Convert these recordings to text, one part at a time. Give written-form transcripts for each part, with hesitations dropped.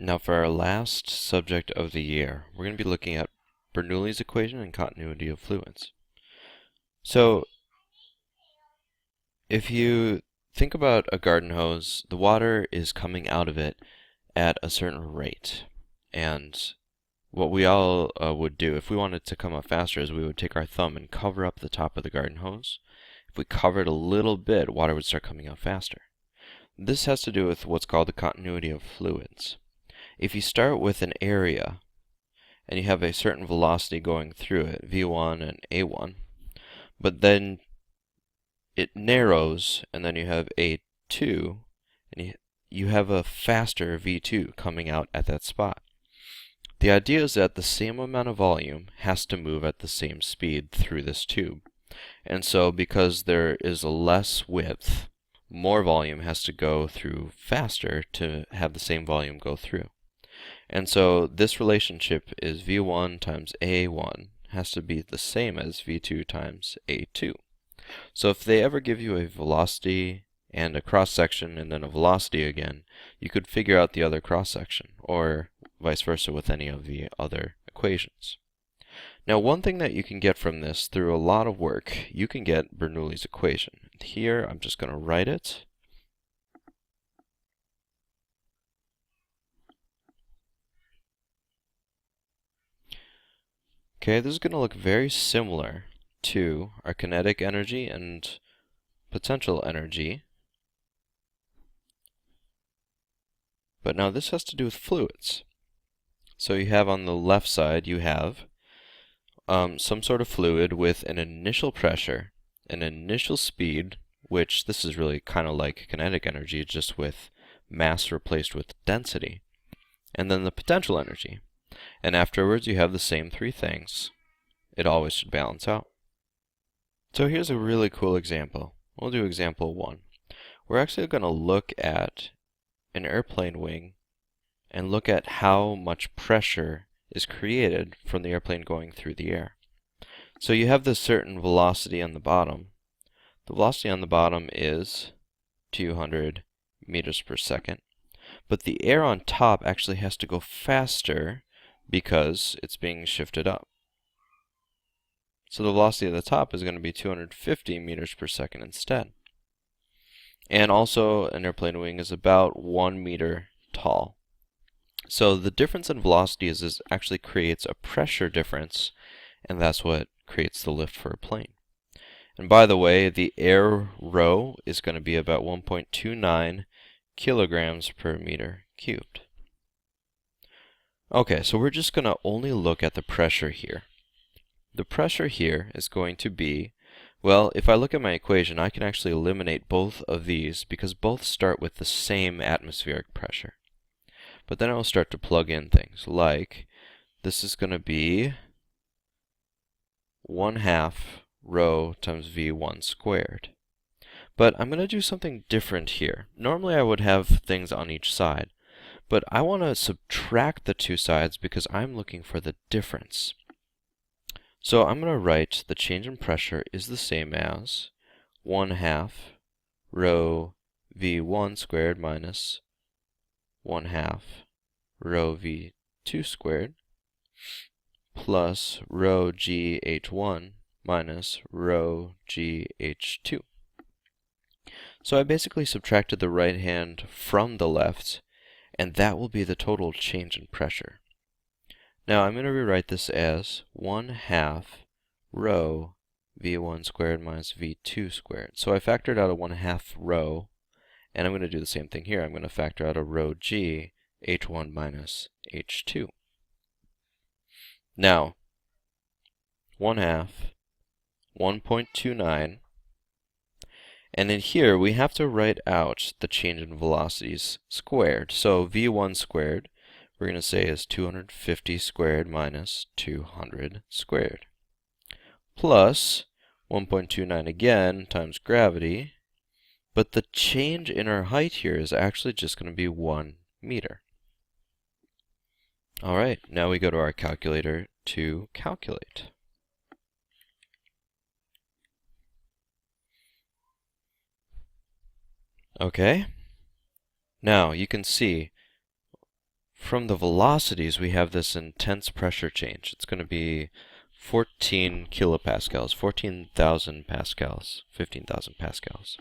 Now for our last subject of the year, we're going to be looking at Bernoulli's equation and continuity of fluids. So if you think about a garden hose, the water is coming out of it at a certain rate. And what we all would do if we wanted to come up faster is we would take our thumb and cover up the top of the garden hose. If we cover it a little bit, water would start coming out faster. This has to do with what's called the continuity of fluids. If you start with an area and you have a certain velocity going through it, V1 and A1, but then it narrows and then you have A2 and you have a faster V2 coming out at that spot. The idea is that the same amount of volume has to move at the same speed through this tube. And so because there is a less width, more volume has to go through faster to have the same volume go through. And so this relationship is V1 times A1 has to be the same as V2 times A2. So if they ever give you a velocity and a cross-section and then a velocity again, you could figure out the other cross-section, or vice versa with any of the other equations. Now one thing that you can get from this through a lot of work, you can get Bernoulli's equation. Here I'm just going to write it. Okay, this is going to look very similar to our kinetic energy and potential energy. But now this has to do with fluids. So you have on the left side, you have some sort of fluid with an initial pressure, an initial speed, which this is really kind of like kinetic energy, just with mass replaced with density, and then the potential energy. And afterwards you have the same three things. It always should balance out. So here's a really cool example. We'll do example 1. We're actually going to look at an airplane wing and look at how much pressure is created from the airplane going through the air. So you have this certain velocity on the bottom. The velocity on the bottom is 200 meters per second. But the air on top actually has to go faster because it's being shifted up. So the velocity at the top is going to be 250 meters per second instead. And also an airplane wing is about 1 meter tall. So the difference in velocities actually creates a pressure difference, and that's what creates the lift for a plane. And by the way, the air rho is going to be about 1.29 kilograms per meter cubed. Okay, so we're just going to only look at the pressure here. The pressure here is going to be, well, if I look at my equation, I can actually eliminate both of these because both start with the same atmospheric pressure. But then I'll start to plug in things like this is going to be 1/2 rho times V1 squared. But I'm going to do something different here. Normally I would have things on each side, but I want to subtract the two sides because I'm looking for the difference. So I'm going to write the change in pressure is the same as 1/2 rho V1 squared minus 1/2 rho V2 squared plus rho GH1 minus rho GH2. So I basically subtracted the right hand from the left, and that will be the total change in pressure. Now I'm going to rewrite this as 1/2 rho V1 squared minus V2 squared. So I factored out a 1/2 rho, and I'm going to do the same thing here. I'm going to factor out a rho G H1 minus H2. Now, 1/2, 1.29, and in here we have to write out the change in velocities squared. So V1 squared, we're going to say is 250 squared minus 200 squared, plus 1.29 again times gravity, but the change in our height here is actually just going to be 1 meter. Alright, now we go to our calculator to calculate. Okay, now you can see from the velocities, we have this intense pressure change. It's going to be 14 kilopascals, 14,000 pascals, 15,000 pascals.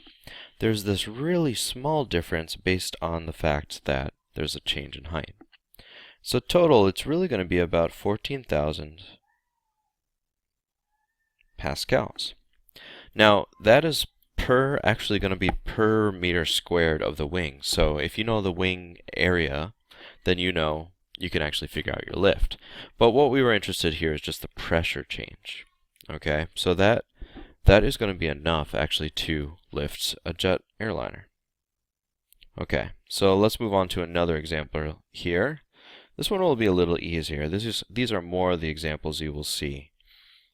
There's this really small difference based on the fact that there's a change in height. So total, it's really going to be about 14,000 pascals. Now, that is actually going to be per meter squared of the wing. So if you know the wing area, then you can actually figure out your lift. But what we were interested here is just the pressure change. Okay, so that is going to be enough actually to lift a jet airliner. Okay, so let's move on to another example here. This one will be a little easier. These are more of the examples you will see.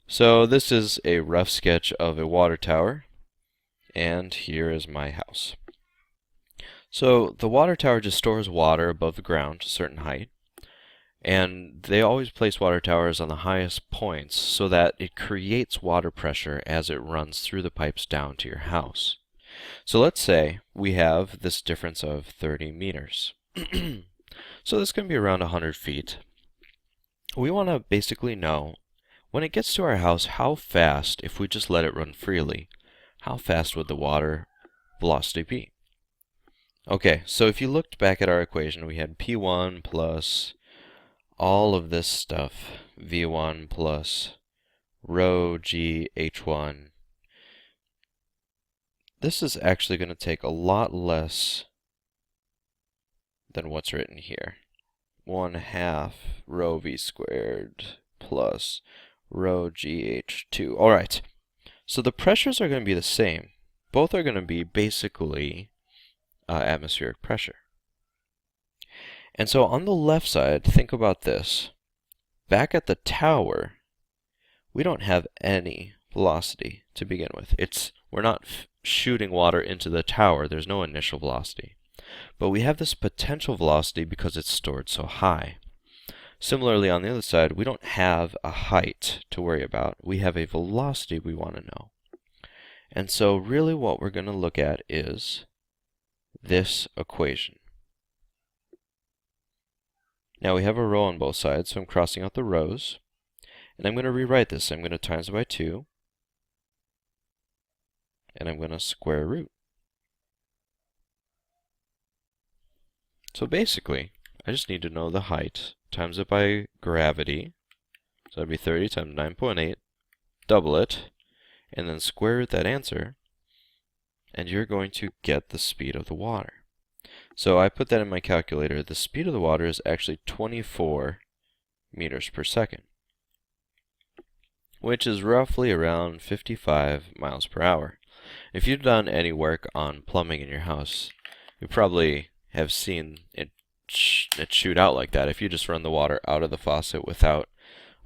So this is a rough sketch of a water tower, and here is my house. So the water tower just stores water above the ground to a certain height, and they always place water towers on the highest points so that it creates water pressure as it runs through the pipes down to your house. So let's say we have this difference of 30 meters. So this can be around 100 feet. We want to basically know, when it gets to our house, how fast, if we just let it run freely, how fast would the water velocity be? Okay, so if you looked back at our equation, we had P1 plus all of this stuff, V1 plus rho g H1. This is actually going to take a lot less than what's written here. 1/2 rho v squared plus rho g H2. Alright, so the pressures are going to be the same. Both are going to be basically atmospheric pressure. And so on the left side, think about this. Back at the tower, we don't have any velocity to begin with. We're not shooting water into the tower. There's no initial velocity. But we have this potential velocity because it's stored so high. Similarly, on the other side, we don't have a height to worry about. We have a velocity we want to know. And so really what we're going to look at is this equation. Now we have a row on both sides, so I'm crossing out the rows. And I'm going to rewrite this. I'm going to times it by 2. And I'm going to square root. So basically, I just need to know the height, times it by gravity. So that'd be 30 times 9.8, double it, and then square root that answer, and you're going to get the speed of the water. So I put that in my calculator. The speed of the water is actually 24 meters per second, which is roughly around 55 miles per hour. If you've done any work on plumbing in your house, you probably have seen it shoot out like that. If you just run the water out of the faucet without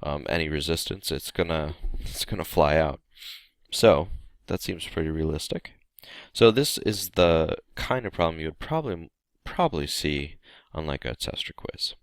any resistance, it's gonna fly out. So that seems pretty realistic. So this is the kind of problem you would probably see on like a test or quiz.